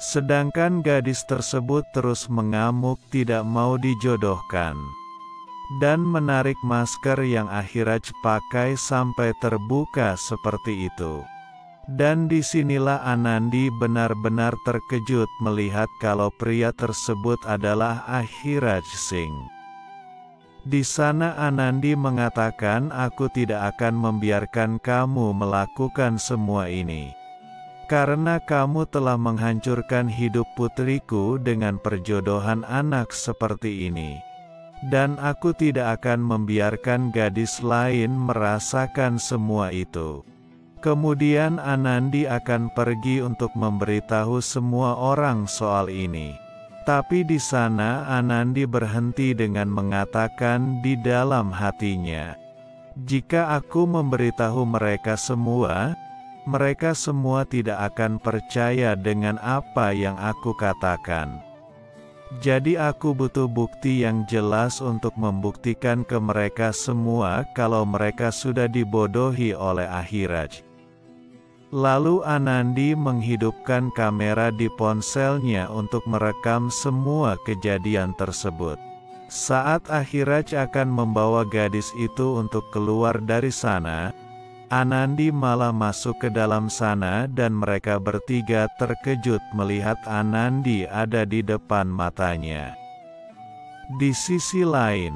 Sedangkan gadis tersebut terus mengamuk tidak mau dijodohkan. Dan menarik masker yang Ahiraj pakai sampai terbuka seperti itu. Dan disinilah Anandi benar-benar terkejut melihat kalau pria tersebut adalah Ahiraj Singh. Di sana Anandi mengatakan, aku tidak akan membiarkan kamu melakukan semua ini. Karena kamu telah menghancurkan hidup putriku dengan perjodohan anak seperti ini. Dan aku tidak akan membiarkan gadis lain merasakan semua itu. Kemudian Anandi akan pergi untuk memberitahu semua orang soal ini. Tapi di sana Anandi berhenti dengan mengatakan di dalam hatinya, jika aku memberitahu mereka semua tidak akan percaya dengan apa yang aku katakan. Jadi aku butuh bukti yang jelas untuk membuktikan ke mereka semua kalau mereka sudah dibodohi oleh Ahiraj. Lalu Anandi menghidupkan kamera di ponselnya untuk merekam semua kejadian tersebut. Saat Ahiraj akan membawa gadis itu untuk keluar dari sana, Anandi malah masuk ke dalam sana dan mereka bertiga terkejut melihat Anandi ada di depan matanya. Di sisi lain,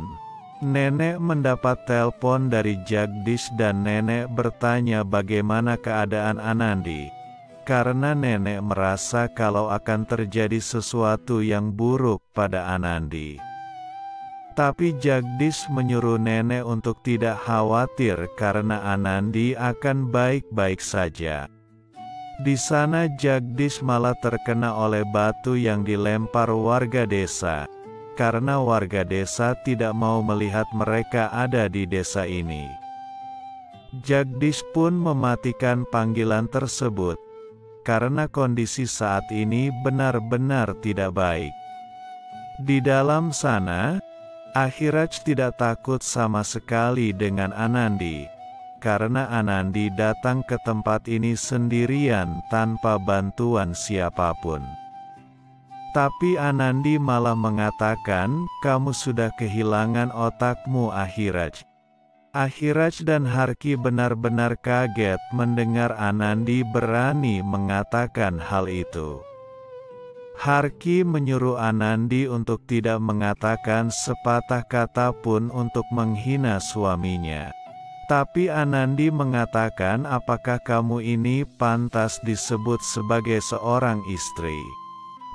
nenek mendapat telepon dari Jagdish dan nenek bertanya bagaimana keadaan Anandi. Karena nenek merasa kalau akan terjadi sesuatu yang buruk pada Anandi. Tapi Jagdish menyuruh nenek untuk tidak khawatir karena Anandi akan baik-baik saja. Di sana Jagdish malah terkena oleh batu yang dilempar warga desa, karena warga desa tidak mau melihat mereka ada di desa ini. Jagdish pun mematikan panggilan tersebut, karena kondisi saat ini benar-benar tidak baik. Di dalam sana, Ahiraj tidak takut sama sekali dengan Anandi, karena Anandi datang ke tempat ini sendirian tanpa bantuan siapapun. Tapi Anandi malah mengatakan, kamu sudah kehilangan otakmu Ahiraj. Ahiraj dan Harki benar-benar kaget mendengar Anandi berani mengatakan hal itu. Harki menyuruh Anandi untuk tidak mengatakan sepatah kata pun untuk menghina suaminya. Tapi Anandi mengatakan, apakah kamu ini pantas disebut sebagai seorang istri?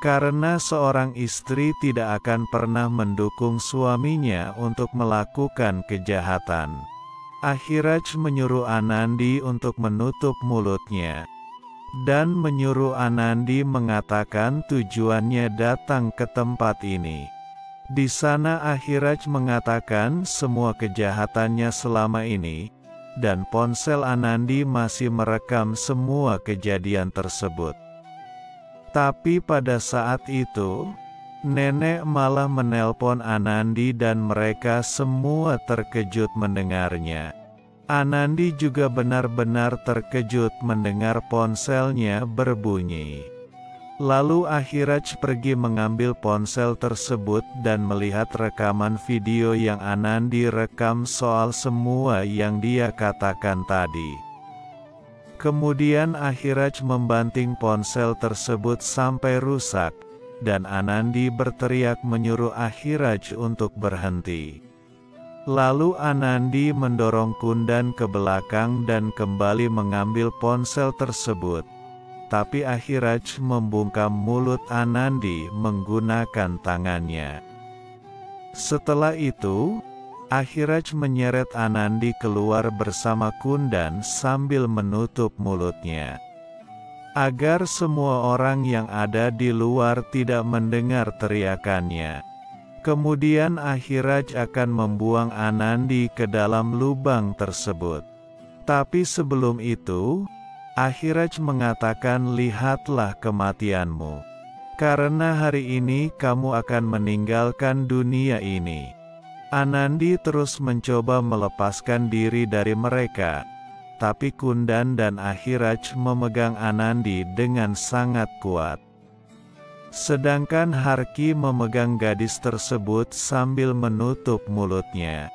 Karena seorang istri tidak akan pernah mendukung suaminya untuk melakukan kejahatan. Ahiraj menyuruh Anandi untuk menutup mulutnya. Dan menyuruh Anandi mengatakan tujuannya datang ke tempat ini. Di sana Ahiraj mengatakan semua kejahatannya selama ini, dan ponsel Anandi masih merekam semua kejadian tersebut. Tapi pada saat itu, nenek malah menelpon Anandi dan mereka semua terkejut mendengarnya. Anandi juga benar-benar terkejut mendengar ponselnya berbunyi. Lalu Ahiraj pergi mengambil ponsel tersebut dan melihat rekaman video yang Anandi rekam soal semua yang dia katakan tadi. Kemudian Ahiraj membanting ponsel tersebut sampai rusak, dan Anandi berteriak menyuruh Ahiraj untuk berhenti. Lalu Anandi mendorong Kundan ke belakang dan kembali mengambil ponsel tersebut. Tapi Ahiraj membungkam mulut Anandi menggunakan tangannya. Setelah itu, Ahiraj menyeret Anandi keluar bersama Kundan sambil menutup mulutnya. Agar semua orang yang ada di luar tidak mendengar teriakannya. Kemudian Ahiraj akan membuang Anandi ke dalam lubang tersebut. Tapi sebelum itu, Ahiraj mengatakan, lihatlah kematianmu. Karena hari ini kamu akan meninggalkan dunia ini. Anandi terus mencoba melepaskan diri dari mereka. Tapi Kundan dan Ahiraj memegang Anandi dengan sangat kuat. Sedangkan Harky memegang gadis tersebut sambil menutup mulutnya.